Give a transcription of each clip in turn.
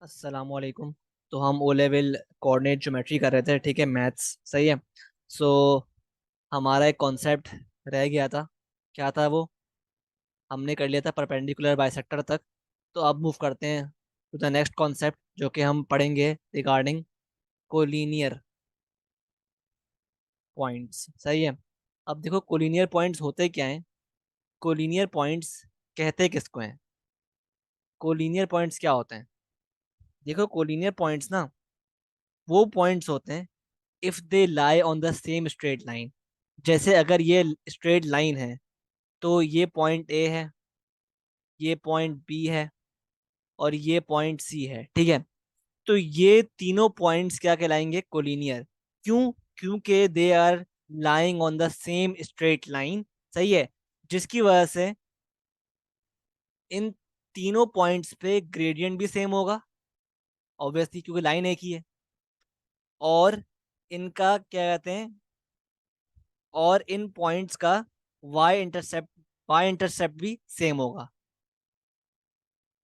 अस्सलामुअलैकुम। तो हम ओ लेवल कोऑर्डिनेट ज्योमेट्री कर रहे थे, ठीक है, मैथ्स, सही है। सो हमारा एक कॉन्सेप्ट रह गया था। क्या था वो? हमने कर लिया था परपेंडिकुलर बाइसेक्टर तक। तो अब मूव करते हैं टू द नेक्स्ट कॉन्सेप्ट जो कि हम पढ़ेंगे रिगार्डिंग कोलिनियर पॉइंट्स, सही है। अब देखो, कोलिनियर पॉइंट्स होते क्या हैं? कोलिनियर पॉइंट्स कहते किसको हैं? कोलिनियर पॉइंट्स क्या होते हैं? देखो, कोलिनियर पॉइंट्स ना वो पॉइंट्स होते हैं if they lie on the same straight line. जैसे अगर ये स्ट्रेट लाइन है तो ये पॉइंट ए है, ये पॉइंट बी है और ये पॉइंट सी है, ठीक है। तो ये तीनों पॉइंट्स क्या कहलाएंगे? कोलिनियर। क्यों? क्योंकि they are lying on the same straight line, सही है। जिसकी वजह से इन तीनों पॉइंट्स पे ग्रेडियंट भी सेम होगा, ऑब्वियसली, क्योंकि लाइन एक ही है। और इनका क्या कहते हैं, और इन पॉइंट्स का वाई इंटरसेप्ट भी सेम होगा।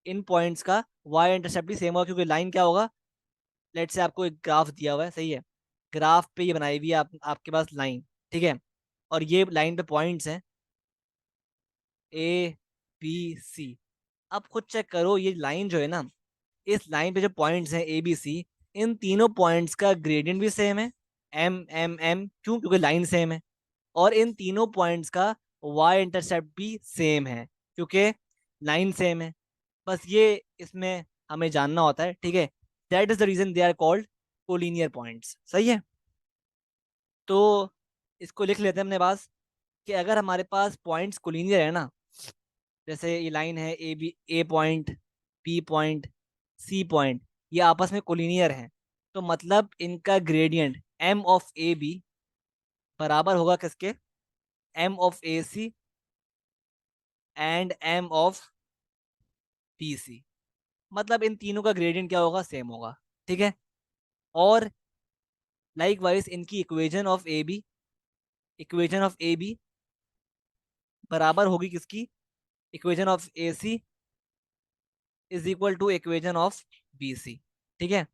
इन पॉइंट्स का वाई इंटरसेप्ट भी सेम होगा, क्योंकि लाइन क्या होगा? लेट से आपको एक ग्राफ दिया हुआ है, सही है। ग्राफ पे ये बनाई हुई है आपके पास लाइन, ठीक है। और ये लाइन पे पॉइंट्स हैं ए बी सी। अब खुद चेक करो, ये लाइन जो है ना, इस लाइन पे जो पॉइंट्स हैं ए बी सी, इन तीनों पॉइंट्स का ग्रेडियंट भी सेम है, एम एम एम। क्यों? क्योंकि लाइन सेम है। और इन तीनों पॉइंट्स का वाई इंटरसेप्ट भी सेम है, क्योंकि लाइन सेम है। बस ये इसमें हमें जानना होता है, ठीक है। That is the reason they are called collinear points, सही है। तो इसको लिख लेते हैं अपने पास कि अगर हमारे पास पॉइंट्स कोलिनियर है ना, जैसे ये लाइन है A B, A point, B point, C point, ये आपस में कोलिनियर हैं। तो मतलब इनका gradient m of A B बराबर होगा किसके? M of A C and m of B C. मतलब इन तीनों का ग्रेडियंट क्या होगा? सेम होगा, ठीक है। और लाइक वाइज इनकी इक्वेशन ऑफ ए बी बराबर होगी किसकी? Equation of A C is equal to equation of B C, ठीक है।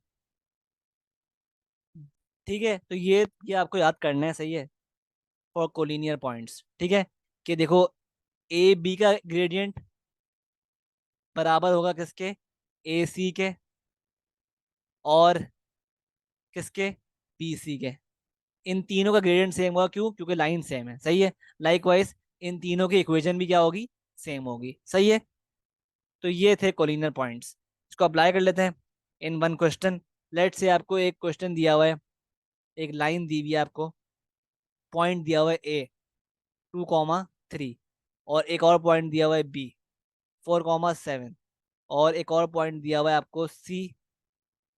ठीक है, तो ये आपको याद करना है, सही है, फॉर कोलिनियर पॉइंट्स, ठीक है। कि देखो, ए बी का ग्रेडियंट बराबर होगा किसके? ए सी के। और किसके? बी सी के। इन तीनों का ग्रेडियंट सेम होगा, क्यों? क्योंकि लाइन सेम है, सही है। लाइकवाइज इन तीनों की इक्वेशन भी क्या होगी? सेम होगी, सही है। तो ये थे कोलिनियर पॉइंट्स। इसको अप्लाई कर लेते हैं इन वन क्वेश्चन। लेट से आपको एक क्वेश्चन दिया हुआ है, एक लाइन दी हुई है आपको, पॉइंट दिया हुआ है ए 2,3, और एक और पॉइंट दिया हुआ है बी 4,7, और एक और पॉइंट दिया हुआ है आपको सी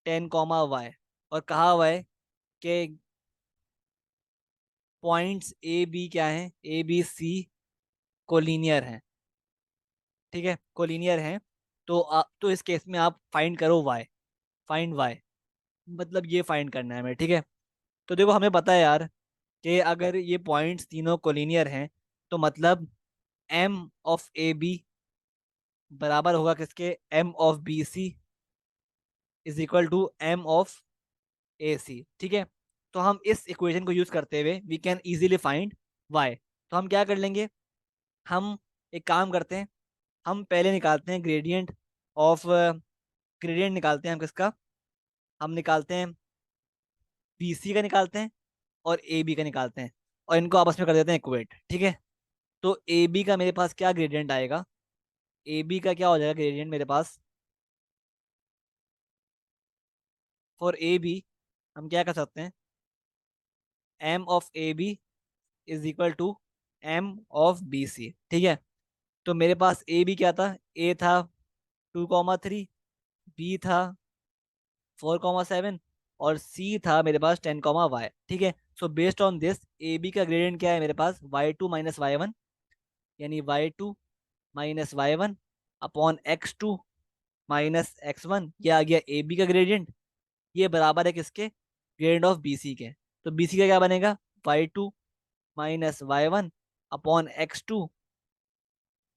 10,y। और कहा हुआ है कि पॉइंट्स ए बी क्या हैं? ए बी सी कोलिनियर हैं, ठीक है, कोलिनियर हैं। तो तो इस केस में आप फाइंड करो वाई, फाइंड वाई, मतलब ये फाइंड करना है हमें, ठीक है। तो देखो, हमें पता है यार कि अगर ये पॉइंट्स तीनों कोलिनियर हैं तो मतलब एम ऑफ ए बी बराबर होगा किसके? M of B C is equal to M of A C, ठीक है। तो हम इस इक्वेशन को यूज करते हुए we can easily find y. तो हम क्या कर लेंगे? हम एक काम करते हैं, हम पहले निकालते हैं ग्रेडियंट निकालते हैं हम किसका? हम निकालते हैं बी सी का निकालते हैं, और ए बी का निकालते हैं, और इनको आपस में कर देते हैं इक्वेट, ठीक है। तो ए बी का मेरे पास क्या ग्रेडियंट आएगा? ए बी का क्या हो जाएगा ग्रेडियंट मेरे पास? फॉर ए बी हम क्या कर सकते हैं? M of A B is equal to M of B C, ठीक है। तो मेरे पास ए बी क्या था? ए था 2,3, बी था 4,7, और सी था मेरे पास 10,y, ठीक है। So based on this A B का ग्रेडियंट क्या है मेरे पास? y2 - y1, यानी y2 - y1 upon x2 - x1। ये आ गया ए बी का ग्रेडियंट। ये बराबर है किसके? ग्रेडियंट ऑफ बी सी के। तो बी सी का क्या बनेगा? y2 - y1 upon x2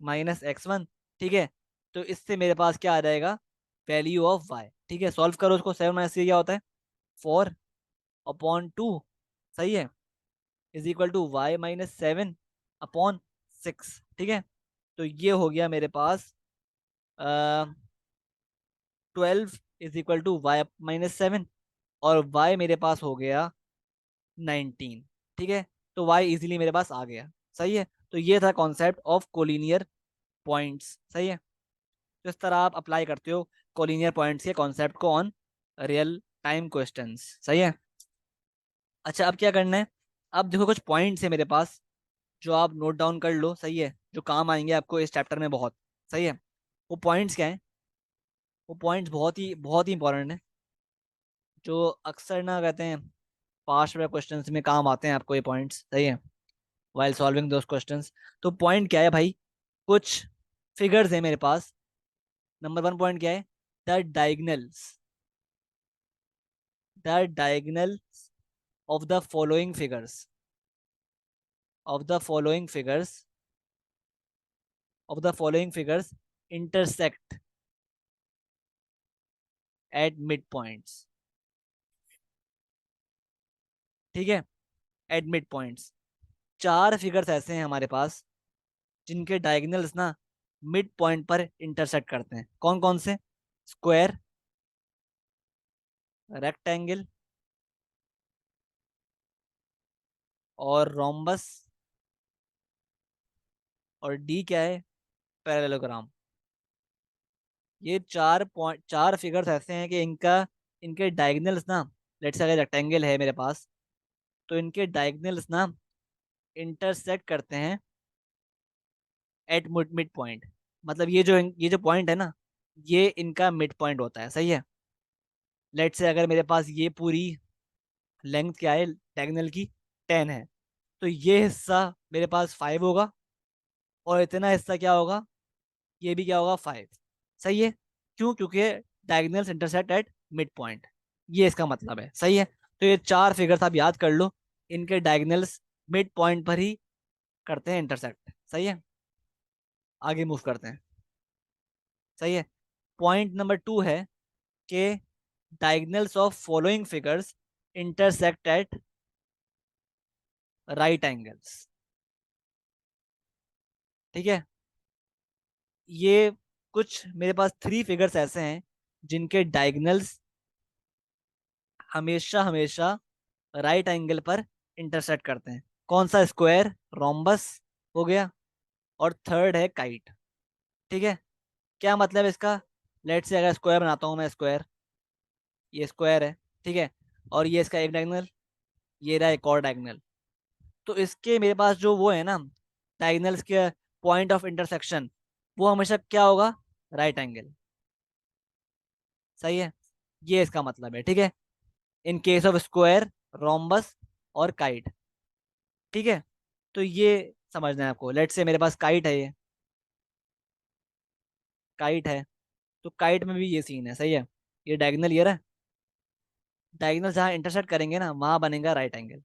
- x1, ठीक है। तो इससे मेरे पास क्या आ जाएगा? Value of y. ठीक है, सॉल्व करो उसको। 7 - 3 क्या होता है? 4/2। सही है, इज इक्वल टू y - 7/6। ठीक है, तो ये हो गया मेरे पास 12 इज इक्वल टू y - 7, और y मेरे पास हो गया 19। ठीक है, तो y इजीली मेरे पास आ गया। सही है, तो ये था कॉन्सेप्ट ऑफ कोलिनियर पॉइंट्स। सही है, तो इस तरह आप अप्लाई करते हो कोलिनियर पॉइंट्स के कॉन्सेप्ट को ऑन रियल टाइम क्वेश्चंस। सही है। अच्छा, अब क्या करना है? अब देखो कुछ पॉइंट्स है मेरे पास जो आप नोट डाउन कर लो। सही है, जो काम आएंगे आपको इस चैप्टर में बहुत। सही है, वो पॉइंट्स क्या है? वो पॉइंट्स बहुत ही इंपॉर्टेंट है, जो अक्सर ना कहते हैं पास्ट में क्वेश्चंस में काम आते हैं आपको ये पॉइंट्स। सही है, वाइल सॉल्विंग दोस क्वेश्चंस। तो पॉइंट क्या है भाई? कुछ फिगर्स है मेरे पास। नंबर 1 पॉइंट क्या है? The diagonals the diagonals of the following figures of the following figures intersect at mid points। ठीक है, एट मिड पॉइंट्स। 4 फिगर्स ऐसे हैं हमारे पास जिनके डायगनल्स ना मिड पॉइंट पर इंटरसेक्ट करते हैं। कौन कौन से? स्क्वायर, रेक्टेंगल और रोम्बस, और डी क्या है? पैरेललोग्राम। ये 4 फिगर्स ऐसे हैं कि इनके डायगनल्स ना, लेट्स से अगर रेक्टेंगल है मेरे पास, तो इनके डायगनल्स ना इंटरसेक्ट करते हैं एट मिड पॉइंट। मतलब ये जो पॉइंट है ना, ये इनका मिड पॉइंट होता है। सही है, लेट्स से अगर मेरे पास ये पूरी लेंथ क्या है डायगोनल की, 10 है, तो ये हिस्सा मेरे पास 5 होगा, और इतना हिस्सा क्या होगा? ये भी क्या होगा? 5। सही है, क्यों? क्योंकि diagonals intersect at mid point, ये इसका मतलब है। सही है, तो ये 4 फिगर्स आप याद कर लो, इनके डायगोनल्स मिड पॉइंट पर ही करते हैं इंटरसेक्ट। सही है, आगे मूव करते हैं। सही है, पॉइंट नंबर 2 है कि diagonals of following figures intersect at right angles। ठीक है, ये कुछ मेरे पास 3 फिगर्स ऐसे हैं जिनके डायगनल्स हमेशा हमेशा राइट एंगल पर इंटरसेक्ट करते हैं। कौन सा? स्क्वायर, रोम्बस हो गया, और थर्ड है काइट। ठीक है, क्या मतलब है इसका? लेट से अगर स्क्वायर बनाता हूं मैं, स्क्वायर, ये स्क्वायर है। ठीक है, और ये इसका एक डायगनल, ये रहा एक और डायगनल। तो इसके मेरे पास जो वो है ना डायगनल्स के पॉइंट ऑफ इंटरसेक्शन, वो हमेशा क्या होगा? Right angle. सही है, ये इसका मतलब है। ठीक है, in case of square, rhombus और काइट। ठीक है, तो ये समझना है आपको। लेट्स से मेरे पास काइट है, ये काइट है, तो काइट में भी ये सीन है। सही है, ये डायगनल ये रहा, डायगनल जहाँ इंटरसेक्ट करेंगे ना वहां बनेगा राइट एंगल।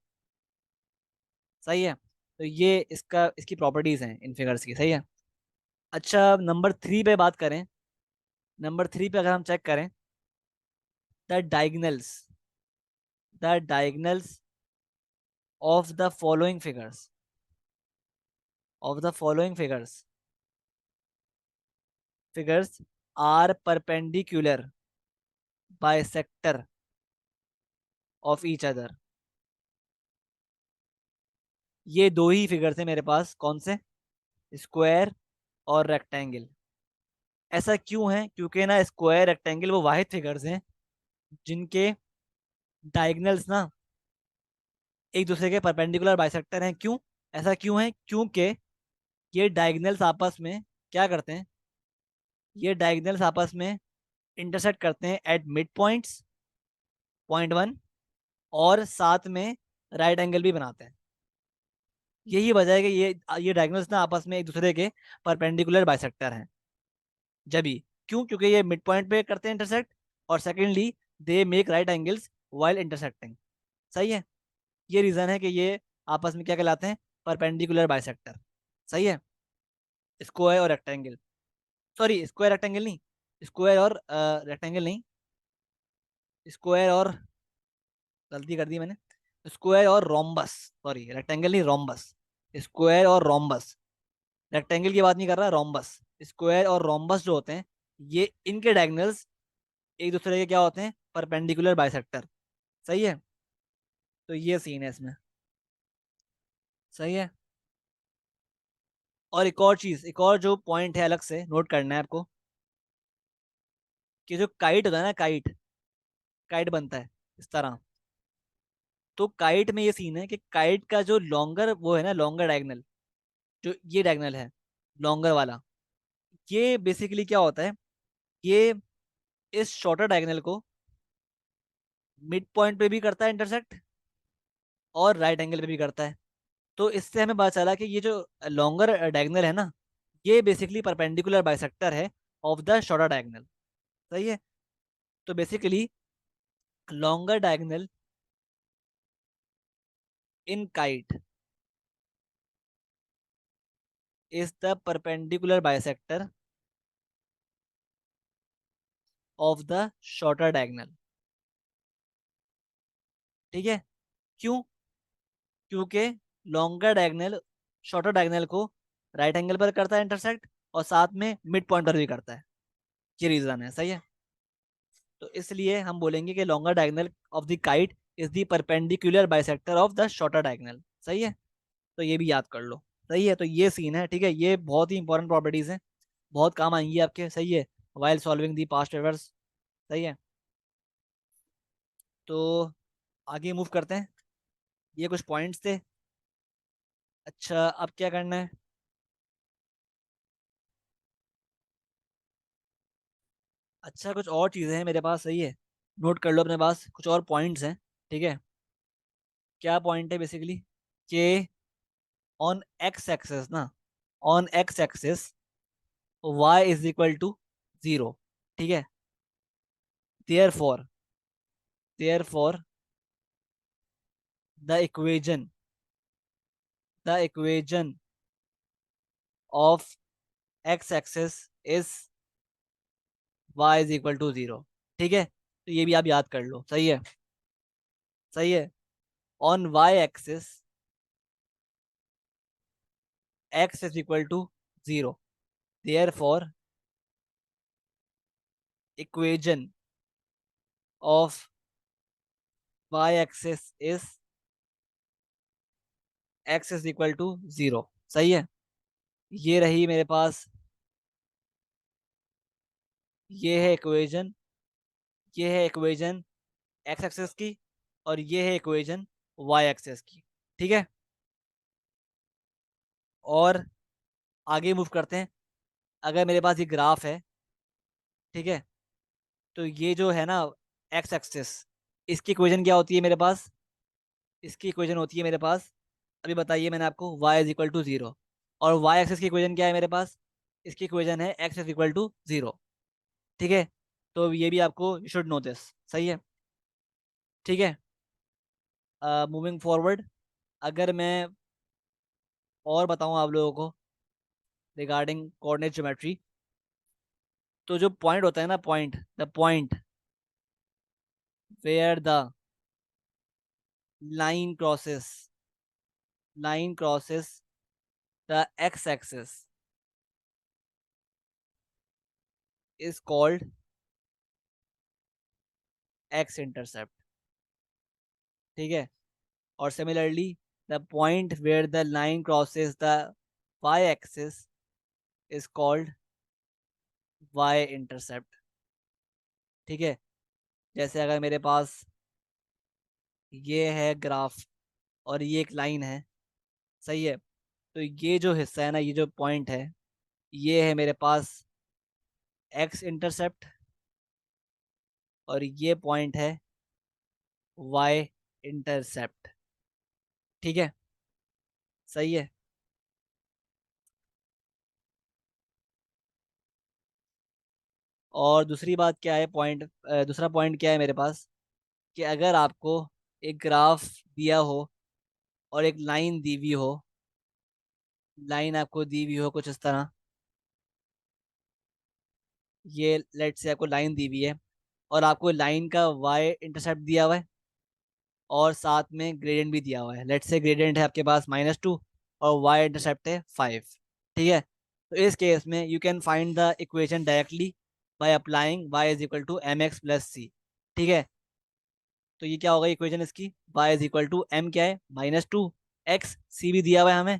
सही है, तो ये इसकी प्रॉपर्टीज हैं इन फिगर्स की। सही है। अच्छा, नंबर 3 पे बात करें। नंबर 3 पे अगर हम चेक करें, the diagonals the diagonals of the following figures are perpendicular bisector of each other. ये दो ही फिगर्स हैं मेरे पास। कौन से? स्क्वायर और रेक्टेंगल। ऐसा क्यों है? क्योंकि ना स्क्वायर रेक्टेंगल वो वाहिद फिगर्स हैं जिनके डायगनल्स ना एक दूसरे के परपेंडिकुलर बाइसेक्टर हैं। क्यों? ऐसा क्यों है? क्योंकि ये डायगनल्स आपस में क्या करते हैं? ये डायगनल्स आपस में इंटरसेक्ट करते हैं एट मिड पॉइंट्स, पॉइंट 1, और साथ में राइट एंगल भी बनाते हैं। यही वजह है कि ये डायगोनल्स ना आपस में एक दूसरे के परपेंडिकुलर बाइसेक्टर हैं। जभी क्यों? क्योंकि ये मिड पॉइंट पे करते हैं इंटरसेक्ट, और secondly they make right angles while intersecting. सही है, ये रीजन है कि ये आपस में क्या कहलाते हैं? Perpendicular bisector. सही है, स्क्वायर और रेक्टेंगल, सॉरी स्क्वायर रेक्टेंगल नहीं, स्क्वायर और रेक्टेंगल नहीं, स्क्वायर और, गलती कर दी मैंने, स्क्वायर और रोम्बस, सॉरी रेक्टेंगल नहीं रोम्बस, स्क्वायर और रोम्बस, रेक्टेंगल की बात नहीं कर रहा, रोम्बस। स्क्वायर और रोम्बस जो होते हैं, ये इनके डायगोनल्स एक दूसरे के क्या होते हैं, परपेंडिकुलर बाइसेक्टर। सही है, तो ये सीन है इसमें। सही है। और एक और चीज, एक और जो पॉइंट है अलग से नोट करना है आपको, कि जो काइट होता है ना, काइट, काइट बनता है इस तरह। तो काइट में ये सीन है कि काइट का जो लॉन्गर वो है ना, लॉन्गर डायगोनल, जो ये डायगोनल है लॉन्गर वाला, ये बेसिकली क्या होता है, ये इस शॉर्टर डायगोनल को मिड पॉइंट पे भी करता है इंटरसेक्ट, और राइट एंगल पे भी करता है। तो इससे हमें पता चला कि ये जो लॉन्गर डायगोनल है ना, ये बेसिकली परपेंडिकुलर बाइसेक्टर है ऑफ द शॉर्टर डायगोनल। सही है। तो basically longer diagonal in kite is the perpendicular bisector of the shorter diagonal. ठीक है। क्यों? क्योंकि लॉन्गर डायगोनल शॉर्टर डायगोनल को राइट एंगल पर करता है इंटरसेक्ट, और साथ में मिड पॉइंट पर भी करता है। ये रीजन है। सही है। तो इसलिए हम बोलेंगे कि longer diagonal of the kite is the perpendicular bisector of the shorter diagonal. सही है। तो ये भी याद कर लो। सही है। तो ये सीन है। ठीक है, ये बहुत ही इंपॉर्टेंट प्रॉपर्टीज हैं, बहुत काम आएंगी आपके। सही है, while solving the past papers. सही है। तो आगे मूव करते हैं, ये कुछ पॉइंट्स थे। अच्छा, अब क्या करना है? अच्छा, कुछ और चीज़ें हैं मेरे पास। सही है, नोट कर लो अपने पास, कुछ और पॉइंट्स हैं। ठीक है। क्या पॉइंट है बेसिकली, कि ऑन एक्स एक्सेस ना, on x axis y is equal to zero. ठीक है। Therefore, therefore the equation, the equation of x axis is y is equal to zero. ठीक है, तो ये भी आप याद कर लो। सही है। सही है। On y axis x is equal to zero, therefore equation of y axis is x is equal to zero. सही है। ये रही मेरे पास, ये है इक्वेजन, ये है इक्वेजन एक्स एक्सेस की, और ये है इक्वेजन वाई एक्सेस की। ठीक है। और आगे मूव करते हैं। अगर मेरे पास ये ग्राफ है, ठीक है, तो ये जो है ना एक्स एक्सेस, इसकी इक्वेजन क्या होती है मेरे पास? इसकी इक्वेजन होती है मेरे पास, अभी बताइए मैंने आपको, y is equal to zero. और y एक्सेस की इक्वेजन क्या है मेरे पास? इसकी इक्वेजन है x is equal to zero. ठीक है। तो ये भी आपको शुड नो दिस। सही है। ठीक है। मूविंग फॉरवर्ड, अगर मैं और बताऊं आप लोगों को रिगार्डिंग कोऑर्डिनेट ज्योमेट्री, तो जो पॉइंट होता है ना, point, the point where the line crosses, line crosses the x axis is called x intercept. ठीक है। और similarly the point where the line crosses the y axis is called y intercept. ठीक है। जैसे अगर मेरे पास ये है ग्राफ, और ये एक लाइन है। सही है। तो ये जो हिस्सा है ना, ये जो पॉइंट है, ये है मेरे पास x इंटरसेप्ट, और ये पॉइंट है y इंटरसेप्ट। ठीक है। सही है। और दूसरी बात क्या है, पॉइंट, दूसरा पॉइंट क्या है मेरे पास, कि अगर आपको एक ग्राफ दिया हो और एक लाइन दी हुई हो, लाइन आपको दी हुई हो कुछ इस तरह, ये लेट से आपको लाइन दी हुई है और आपको लाइन का वाई इंटरसेप्ट दिया हुआ है और साथ में ग्रेडियंट भी दिया हुआ है। लेट से ग्रेडियंट है आपके पास -2 और वाई इंटरसेप्ट है 5। ठीक है, तो इस केस में you can find the equation directly by applying y is equal to m x plus c. ठीक है, तो ये क्या होगा इक्वेशन इसकी, y is equal to m क्या है -2, एक्स सी भी दिया हुआ है हमें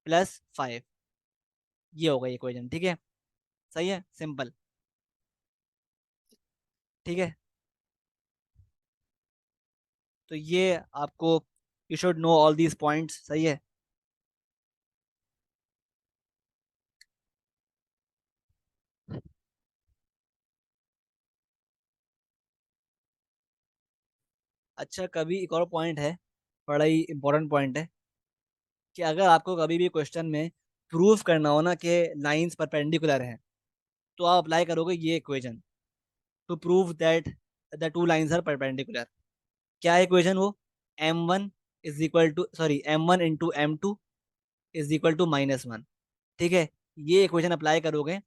+5। ये होगा इक्वेशन। ठीक है, सही है, सिंपल। ठीक है, तो ये आपको, you should know all these points. सही है। अच्छा, कभी एक और पॉइंट है, बड़ा ही इंपॉर्टेंट पॉइंट है, कि अगर आपको कभी भी क्वेश्चन में प्रूफ करना हो ना कि लाइंस परपेंडिकुलर हैं, तो आप अप्लाई करोगे ये equation to prove that the two lines are perpendicular. क्या है इक्वेशन वो, m1 is equal to, sorry, m1 × m2 is equal to -1। ठीक है, ये इक्वेशन अप्लाई करोगे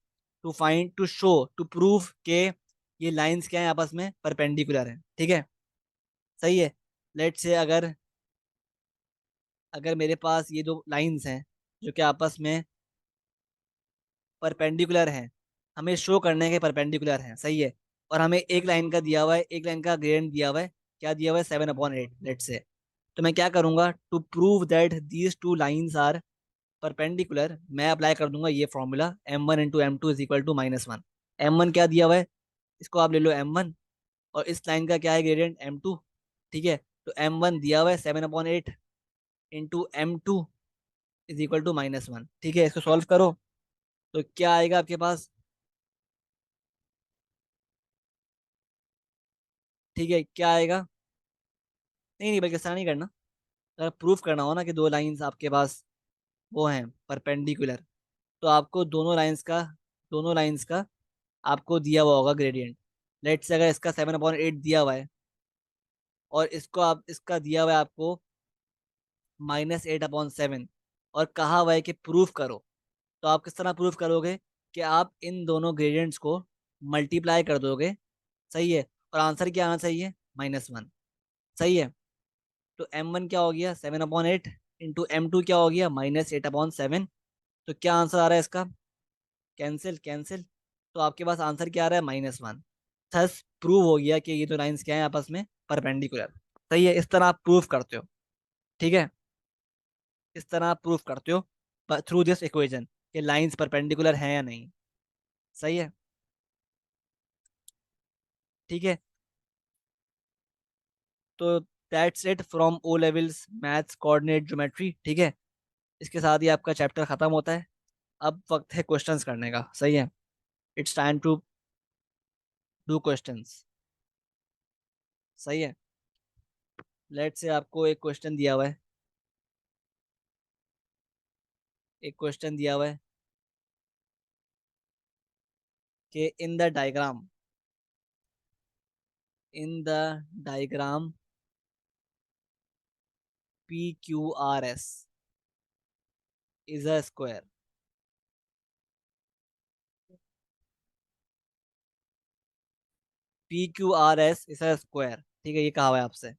to find, to show, to prove के ये लाइंस क्या है, आपस में परपेंडिकुलर है। ठीक है, सही है। लेट से अगर अगर मेरे पास ये दो लाइंस हैं जो कि आपस में परपेंडिकुलर हैं, हमें शो करने के परपेंडिकुलर हैं, सही है, और हमें एक लाइन का दिया हुआ है, एक लाइन का ग्रेडियंट दिया हुआ है, क्या दिया हुआ है, 7/8 लेट से। तो मैं क्या करूंगा, to prove that these two lines are perpendicular, मैं अप्लाई कर दूंगा ये formula, m1 × m2 is equal to -1। m1 क्या दिया हुआ है, इसको आप ले लो m1, और इस लाइन का क्या है ग्रेडियंट, m2। ठीक है, तो m1 दिया हुआ है 7/8 into m2 is equal to -1। ठीक है, इसको सॉल्व करो तो क्या आएगा आपके पास। ठीक है, क्या आएगा, नहीं नहीं, बल्कि ऐसा नहीं करना। अगर प्रूफ करना हो ना कि दो लाइंस आपके पास वो हैं परपेंडिकुलर, तो आपको दोनों लाइंस का आपको दिया हुआ होगा ग्रेडियंट। लेट से अगर इसका 7/8 दिया हुआ है और इसका दिया हुआ है आपको -8/7, और कहा हुआ है कि प्रूफ करो, तो आप किस तरह प्रूफ करोगे, कि आप इन दोनों ग्रेडियंट्स को मल्टीप्लाई कर दोगे। सही है, और आंसर क्या आना चाहिए, -1। सही है, तो m1 क्या हो गया, 7/8 इंटू m2 क्या हो गया, -8/7। तो क्या आंसर आ रहा है इसका, कैंसिल कैंसिल, तो आपके पास आंसर क्या आ रहा है, -1। थस प्रूव हो गया कि ये दो लाइंस क्या है आपस में परपेंडिकुलर। सही है, इस तरह आप प्रूफ करते हो। ठीक है, इस तरह आप प्रूफ करते हो थ्रू दिस इक्वेशन कि लाइंस परपेंडिकुलर हैं या नहीं। सही है। ठीक है, तो that's it from O levels maths coordinate geometry. ठीक है, इसके साथ ही आपका चैप्टर खत्म होता है। अब वक्त है क्वेश्चंस करने का। सही है, it's time to do questions. सही है, लेट से आपको एक क्वेश्चन दिया हुआ है, एक क्वेश्चन दिया हुआ है कि in the diagram PQRS is a square. PQRS is a square. ठीक है, ये कहा हुआ है आपसे,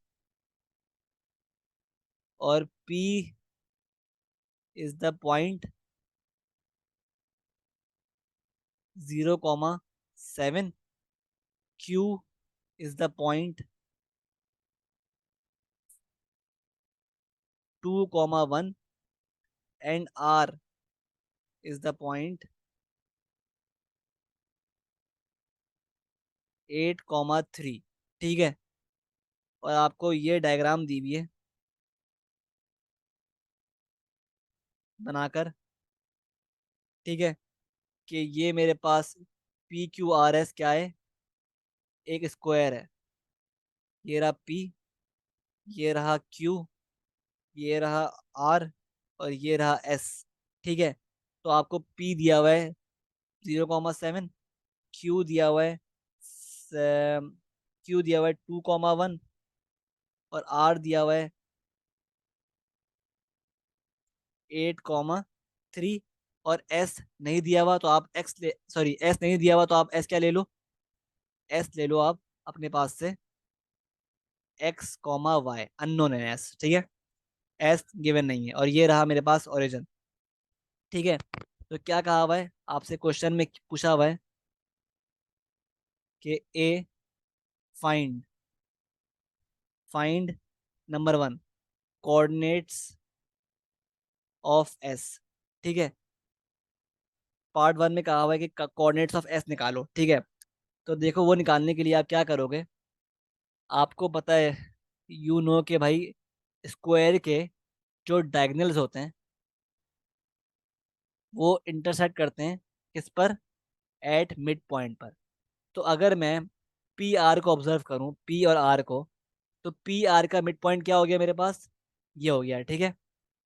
और P is the point 0,7, Q is the point 2,1, and R is the point 8,3। ठीक है, और आपको ये डायग्राम दी हुई है बनाकर। ठीक है, कि ये मेरे पास PQRS क्या है, एक स्क्वायर है। ये रहा P, ये रहा Q, ये रहा R, और ये रहा S। ठीक है, तो आपको P दिया हुआ है 0,7, Q दिया हुआ है Q दिया हुआ है 2,1, और R दिया हुआ है 8,3। और एस नहीं दिया हुआ तो आप एक्स ले, सॉरी एस नहीं दिया हुआ तो आप एस क्या ले लो, एस ले लो आप अपने पास से, एक्स कॉमा वाई अननोन है एस, ठीक है, एस गिवन नहीं है, और ये रहा मेरे पास ओरिजिन। ठीक है, तो क्या कहा हुआ है आपसे क्वेश्चन में, पूछा हुआ है कि a find, find number one coordinates of S. ठीक है, पार्ट वन में कहा हुआ है कि कोऑर्डिनेट्स ऑफ एस निकालो। ठीक है, तो देखो वो निकालने के लिए आप क्या करोगे, आपको पता है, यू नो के भाई स्क्वायर के जो डायगोनल्स होते हैं वो इंटरसेक्ट करते हैं किस पर, एट मिड पॉइंट पर। तो अगर मैं पी आर को ऑब्जर्व करूं, पी और आर को, तो पी आर का मिड पॉइंट क्या हो गया मेरे पास, ये हो गया। ठीक है,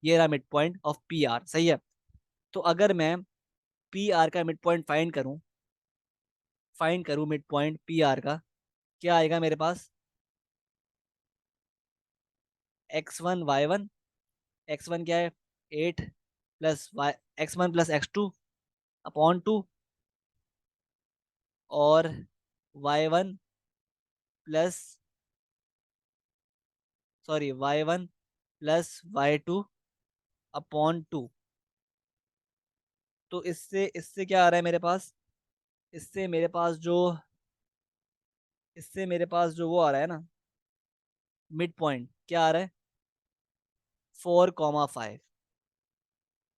ये रहा mid point of P R, सही है। तो अगर मैं पी आर का मिड पॉइंट फाइंड करूं मिड पॉइंट पी आर का, क्या आएगा मेरे पास, x one y one, x one क्या है, 8 plus y, x one plus x two upon two, और y one plus, sorry y one plus y two upon two. तो इससे इससे क्या आ रहा है मेरे पास, इससे मेरे पास जो, इससे मेरे पास जो वो आ रहा है ना, मिड पॉइंट क्या आ रहा है, 4,5।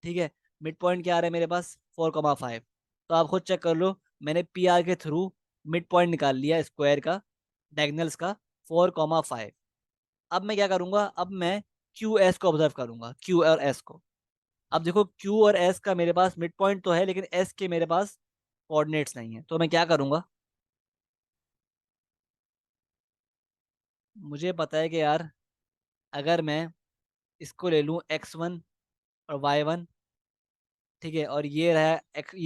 ठीक है, मिड पॉइंट क्या आ रहा है मेरे पास, 4,5। तो आप खुद चेक कर लो, मैंने पी आर के थ्रू मिड पॉइंट निकाल लिया स्क्वायर का, डायगोनल्स का, 4,5। अब मैं क्या करूंगा, अब मैं क्यू एस को ऑब्जर्व करूंगा, क्यू और एस को। अब देखो क्यू और एस का मेरे पास मिड पॉइंट तो है, लेकिन एस के मेरे पास कोऑर्डिनेट्स नहीं है, तो मैं क्या करूंगा, मुझे पता है कि यार अगर मैं इसको ले लूँ एक्स वन और वाई वन, ठीक है, और ये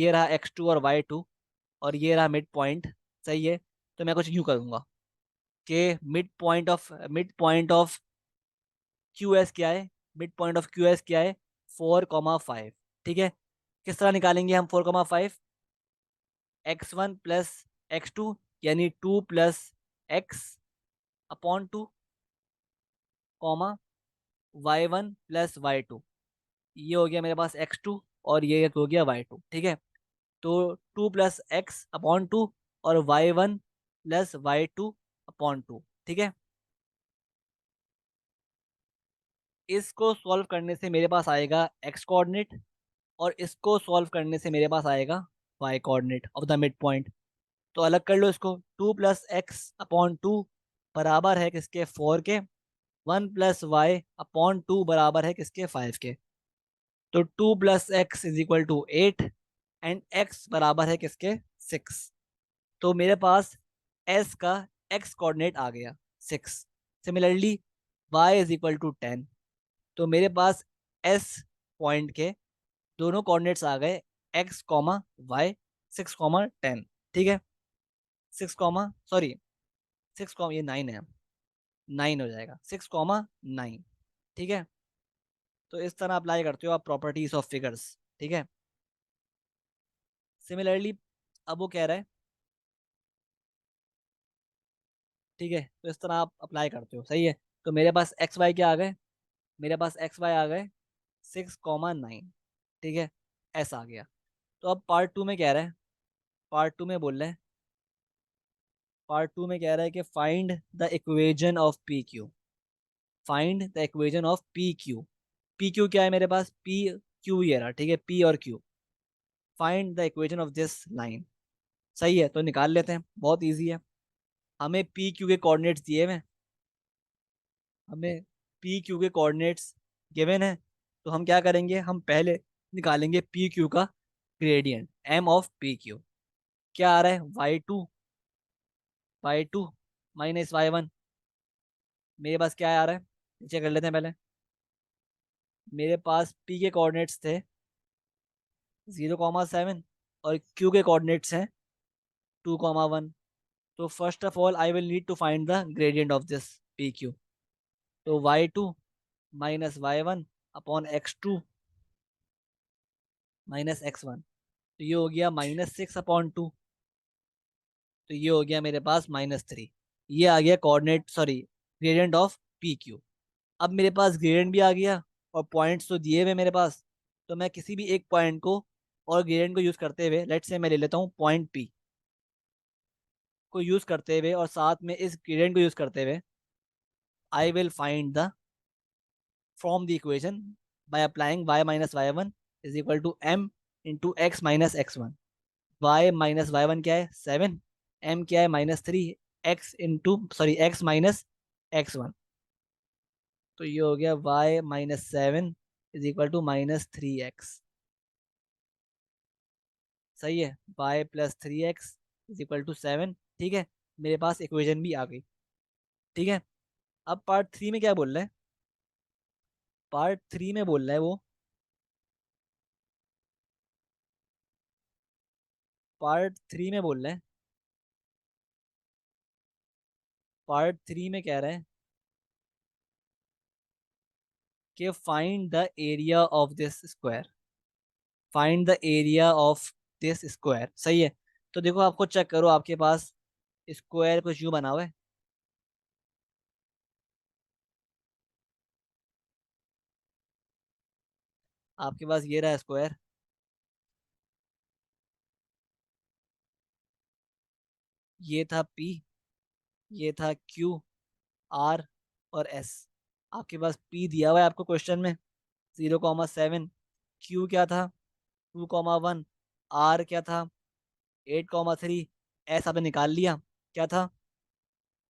रहा एक्स टू और वाई टू, और ये रहा मिड पॉइंट, सही है। तो मैं कुछ यूँ करूँगा कि mid point of Q S क्या है, mid point of Q S क्या है, 4,5। ठीक है, किस तरह निकालेंगे हम 4,5, x one plus x two, यानी 2 plus x upon two, comma y one plus y two, ये हो गया मेरे पास एक्स टू, और ये हो गया वाई टू। ठीक है, तो 2 प्लस एक्स अपॉन टू और y one plus y two upon two. ठीक है, इसको सॉल्व करने से मेरे पास आएगा एक्स कोऑर्डिनेट, और इसको सॉल्व करने से मेरे पास आएगा y coordinate of the mid point. तो अलग कर लो इसको, 2 प्लस एक्स अपॉन टू बराबर है किसके, 4 के, 1 प्लस वाई अपॉन टू बराबर है किसके, 5 के। तो 2 plus x is equal to 8, and x बराबर है किसके, 6। तो मेरे पास एस का एक्स कोऑर्डिनेट आ गया 6। Similarly y is equal to 10। तो मेरे पास एस पॉइंट के दोनों कोऑर्डिनेट्स आ गए, एक्स कॉमा वाई, 6,10। ठीक है, 6, सिक्स कॉमा, ये 9 है, 9 हो जाएगा, 6,9। ठीक है, तो इस तरह अप्लाई करते हो आप प्रॉपर्टीज ऑफ फिगर्स। ठीक है, सिमिलरली अब वो कह रहा है, ठीक है, तो इस तरह आप अप्लाई करते हो, सही है। तो मेरे पास एक्स वाई क्या आ गए, मेरे पास एक्स वाई आ गए 6,9। ठीक है, ऐसा आ गया। तो अब पार्ट टू में कह रहा है, पार्ट टू में बोल रहे हैं, पार्ट टू में कह रहा है कि find the equation of P Q, find the equation of P Q. P Q क्या है मेरे पास, पी क्यू ये रहा, ठीक है, पी और Q, find the equation of this line. सही है, तो निकाल लेते हैं, बहुत इजी है। हमें पी क्यू के कोऑर्डिनेट्स दिए हुए हैं, हमें पी क्यू के कोऑर्डिनेट्स गिवन है, तो हम क्या करेंगे, हम पहले निकालेंगे पी क्यू का gradient, m of P Q. क्या आ रहा है, y two minus y one. मेरे पास क्या आ रहा है, नीचे कर लेते हैं पहले। मेरे पास पी के कोऑर्डिनेट्स थे 0,7, और क्यू के कोऑर्डिनेट्स हैं 2,1। तो first of all I will need to find the gradient of this P Q. तो y two minus y one upon x two -x1, तो ये हो गया -6/2। तो ये हो गया मेरे पास -3। ये आ गया coordinate, sorry, gradient of P Q. अब मेरे पास ग्रेडियंट भी आ गया और पॉइंट्स तो दिए हुए मेरे पास। तो मैं किसी भी एक पॉइंट को और ग्रेडियंट को यूज करते हुए, लेट्स से मैं ले लेता हूँ पॉइंट पी को यूज करते हुए, और साथ में इस ग्रेडियंट को यूज करते हुए, I will find the from the equation by applying y minus y one is equal to m into x minus x one. Y minus y one क्या है, 7। m क्या है, -3। x into, sorry, x minus x one. तो ये हो गया y-7 is equal to -3x। सही है, y+3x इज इक्वल टू 7। ठीक है, मेरे पास इक्वेशन भी आ गई। ठीक है, अब पार्ट थ्री में क्या बोल रहा है? पार्ट थ्री में बोल रहा है वो, पार्ट थ्री में बोल रहा है, पार्ट थ्री में कह रहा है कि find the area of this square. Find the area of this square. सही है, तो देखो, आपको चेक करो, आपके पास स्क्वायर कुछ यूं बना हुआ है। आपके पास ये रहा स्क्वायर, ये था P, ये था Q, R और S। आपके पास P दिया हुआ है आपको क्वेश्चन में 0,7। Q क्या था, 2,1। R क्या था, 8,3। S आपने निकाल लिया, क्या था,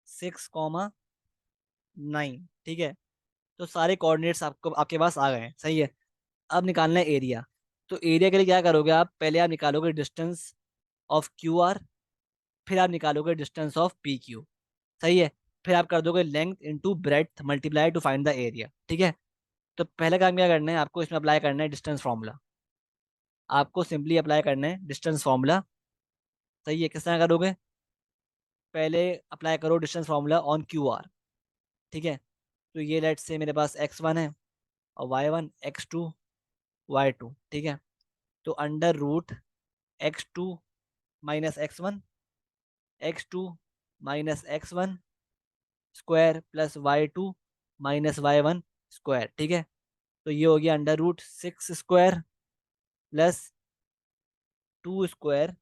6,9। ठीक है, तो सारे कोऑर्डिनेट्स आपको आपके पास आ गए हैं। सही है, अब निकालना है एरिया। तो एरिया के लिए क्या करोगे आप, पहले आप निकालोगे डिस्टेंस ऑफ QR, फिर आप निकालोगे डिस्टेंस ऑफ PQ। सही है, फिर आप कर दोगे length into breadth multiply two find the area. ठीक है, तो पहले काम क्या करना है आपको, इसमें अप्लाई करना है डिस्टेंस फार्मूला। आपको सिंपली अप्लाई करना है डिस्टेंस फार्मूला। सही है, किस तरह करोगे, पहले अप्लाई करो डिस्टेंस फार्मूला ऑन QR। ठीक है, तो ये लेट से मेरे पास x1 है और y1, x2, y2। ठीक है, तो under root x2 minus x1, x2 minus x1 square plus y2 minus y1 square. ठीक है, तो ये हो गया under root 6 square plus 2 square.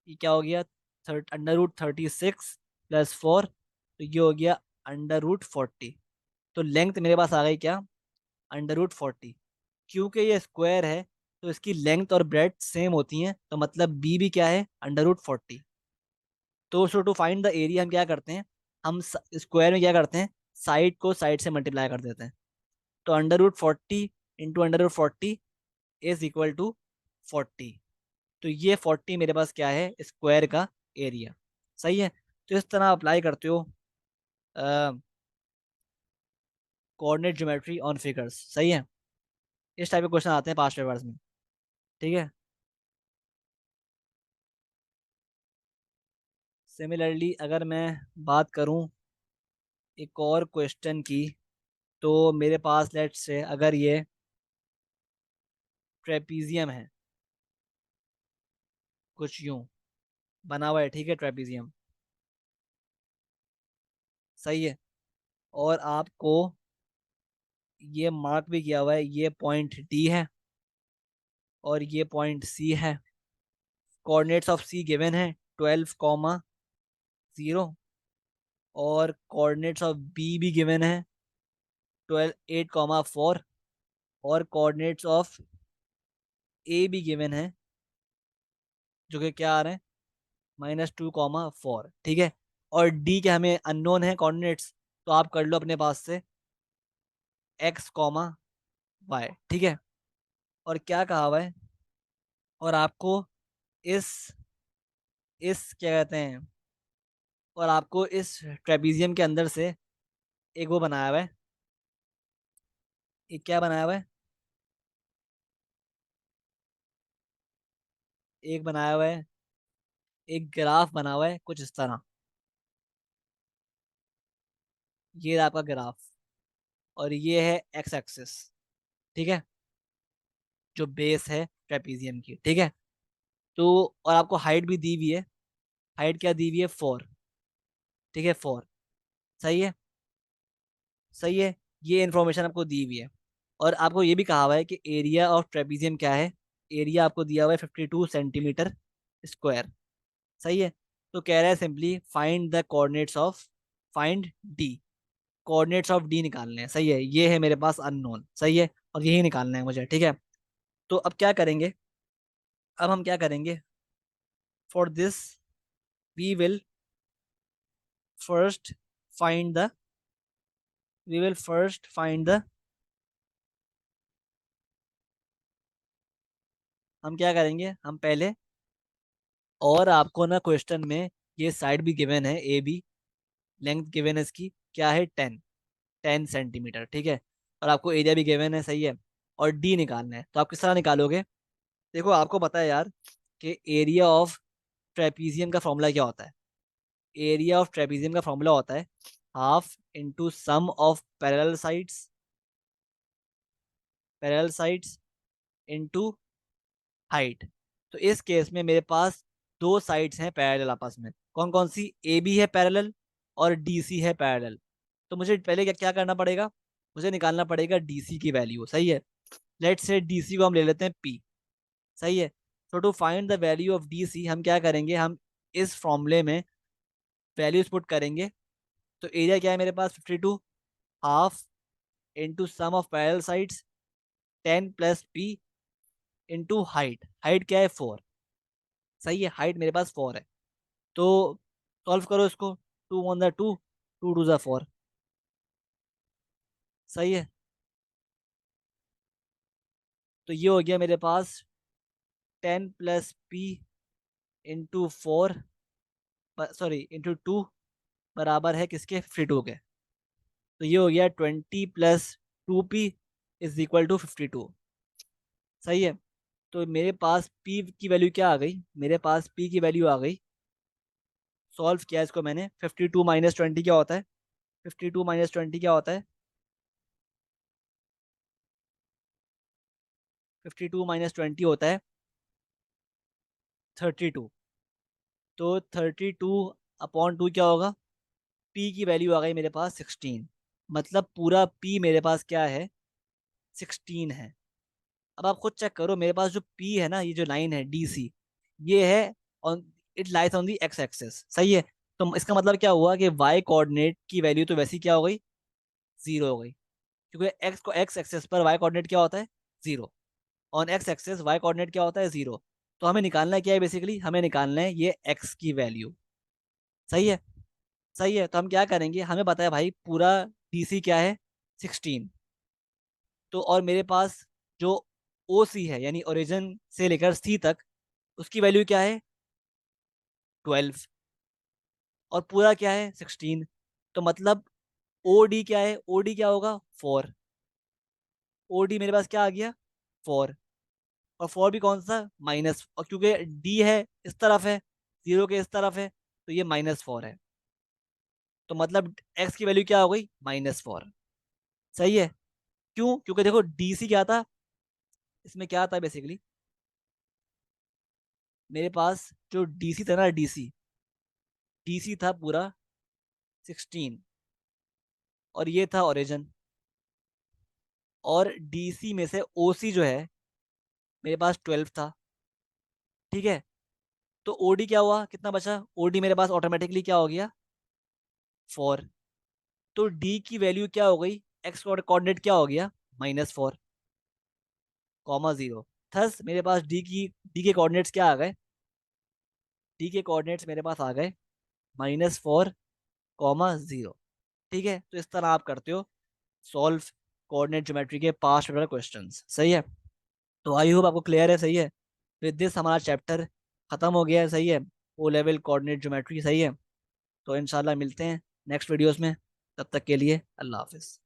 ये क्या हो गया, अंडर रूट 36 प्लस 4, तो ये हो गया अंडर रूट 40। तो लेंथ मेरे पास आ गई क्या, अंडर रूट 40। क्योंकि ये स्क्वायर है तो इसकी लेंथ और ब्रेड्थ सेम होती हैं, तो मतलब बी भी क्या है, अंडर रूट 40। तो टू फाइंड द एरिया हम क्या करते हैं, हम स्क्वायर में क्या करते हैं, साइड को साइड से मल्टीप्लाई कर देते हैं। तो under root 40 into under root 40 is equal to 40। तो ये 40 मेरे पास क्या है, स्क्वायर का एरिया। सही है, तो इस तरह अप्लाई करते हो कोऑर्डिनेट ज्योमेट्री ऑन फिगर्स। सही है, इस टाइप के क्वेश्चन आते हैं पास्ट पेपर्स में। ठीक है, सिमिलरली अगर मैं बात करूं एक और क्वेश्चन की, तो मेरे पास लेट्स से अगर ये ट्रेपीजियम है, कुछ यूं बना हुआ है। ठीक है, ट्रेपीजियम। सही है, और आपको ये मार्क भी किया हुआ है, ये पॉइंट डी है और ये पॉइंट सी है। कोऑर्डिनेट्स ऑफ सी गिवन है 12,0, और कोऑर्डिनेट्स ऑफ बी भी गिवन है 8,4, और कोऑर्डिनेट्स ऑफ ए भी गिवन है, जो कि क्या आ रहे हैं, -2,4। ठीक है, और डी के हमें अननोन है कोऑर्डिनेट्स, तो आप कर लो अपने पास से x, y। ठीक है, और क्या कहा हुआ है, और आपको इस इस क्या कहते हैं, और आपको इस ट्रेपीजियम के अंदर से एक वो बनाया हुआ है, एक क्या बनाया हुआ है, एक बनाया हुआ है, एक ग्राफ बना हुआ है कुछ इस तरह। ये रहा आपका ग्राफ, और ये है x एक्सिस। ठीक है, जो बेस है ट्रेपीजियम की, ठीक है। तो और आपको हाइट भी दी हुई है, हाइट क्या दी हुई है, 4, ठीक है, 4। सही है, सही है। ये इन्फॉर्मेशन आपको दी हुई है। और आपको ये भी कहा हुआ है कि एरिया ऑफ ट्रेपीजियम क्या है, एरिया आपको दिया हुआ है 52 सेंटीमीटर स्क्वायर। सही है। तो कह रहा है simply find the coordinates of, find D, coordinates of D निकालने हैं। सही है, ये है मेरे पास अननोन। सही है, और यही निकालना है मुझे, ठीक है। तो अब क्या करेंगे, अब हम क्या करेंगे, for this we will first find the, we will first find the, हम क्या करेंगे, हम पहले, और आपको ना क्वेश्चन में ये साइड भी गिवन है, ए बी, लेंथ गिवन है इसकी क्या है, 10 सेंटीमीटर, ठीक है। और आपको एरिया भी गिवन है, सही है। और डी निकालना है, तो आप किस तरह निकालोगे। देखो आपको पता है यार कि एरिया ऑफ ट्रेपीजियम का फॉर्मूला क्या होता है। एरिया ऑफ ट्रेपीजियम का फॉर्मूला होता है half into sum of parallel sides into height. तो इस केस में मेरे पास दो साइड्स हैं पैरेलल आपस में, कौन कौन सी, ए बी है पैरेलल और डी सी है पैरेलल। तो मुझे पहले क्या क्या करना पड़ेगा, मुझे निकालना पड़ेगा डी सी की वैल्यू। सही है, लेट से डी सी को हम ले लेते हैं पी। सही है। तो to find the value of D C हम क्या करेंगे, हम इस फॉर्मूले में वैल्यूज पुट करेंगे। तो एरिया क्या है मेरे पास, 52, half into sum of parallel sides 10 + p into height, height क्या है 4। सही है, हाइट मेरे पास 4 है। तो सॉल्व करो इसको, 2 × 1 = 2, 2 × 2 = 4। सही है। तो ये हो गया मेरे पास 10 + p इंटू 4, सॉरी इंटू 2 बराबर है किसके, 52 के। तो ये हो गया 20 + 2p = 52। सही है। तो मेरे पास p की वैल्यू क्या आ गई, मेरे पास p की वैल्यू आ गई, सॉल्व किया इसको मैंने, 52 - 20 क्या होता है, 52 - 20 क्या होता है, 52 - 20 होता है 32। तो 32/2 क्या होगा, p की वैल्यू आ गई मेरे पास 16। मतलब पूरा p मेरे पास क्या है, 16 है। अब आप खुद चेक करो, मेरे पास जो p है ना, ये जो लाइन है डी सी, ये है on, it lies on the x axis. सही है। तो इसका मतलब क्या हुआ कि y कोऑर्डिनेट की वैल्यू तो वैसी क्या हो गई, 0 हो गई, क्योंकि एक्स एक्सेस पर y कोऑर्डिनेट क्या होता है, 0। On x axis y coordinate क्या होता है, 0। तो हमें निकालना क्या है, बेसिकली हमें निकालना है ये x की वैल्यू। सही है, सही है। तो हम क्या करेंगे, हमें पता है भाई पूरा डीसी क्या है, 16। तो और मेरे पास जो ओ सी है, यानी ओरिजिन से लेकर सी तक, उसकी वैल्यू क्या है, 12। और पूरा क्या है, 16। तो मतलब ओ डी क्या है, ओ डी क्या होगा, 4। ओ डी मेरे पास क्या आ गया, 4। और 4 भी कौन सा, माइनस, और क्योंकि डी है इस तरफ है, 0 के इस तरफ है, तो ये -4 है। तो मतलब एक्स की वैल्यू क्या हो गई, -4। सही है। क्यों, क्योंकि देखो डीसी क्या था, इसमें क्या था बेसिकली, मेरे पास जो डीसी था ना, डीसी डीसी था पूरा 16, और ये था ओरिजिन। और डीसी में से ओसी जो है मेरे पास 12 था, ठीक है। तो ओडी क्या हुआ, कितना बचा, ओडी मेरे पास ऑटोमेटिकली क्या हो गया, 4। तो डी की वैल्यू क्या हो गई, एक्स कोऑर्डिनेट क्या हो गया, -4, 0। थस मेरे पास डी के कोऑर्डिनेट्स क्या आ गए, डी के कोऑर्डिनेट्स मेरे पास आ गए -4, 0। ठीक है। तो इस तरह आप करते हो सॉल्व कोऑर्डिनेट ज्योमेट्री के पास्ट पेपर क्वेश्चंस। सही है। तो आई होप आपको क्लियर है। सही है। विद दिस हमारा चैप्टर खत्म हो गया है। सही है, ओ लेवल कोऑर्डिनेट ज्योमेट्री। सही है। तो इंशाल्लाह मिलते हैं नेक्स्ट वीडियोस में, तब तक के लिए अल्लाह हाफिज़।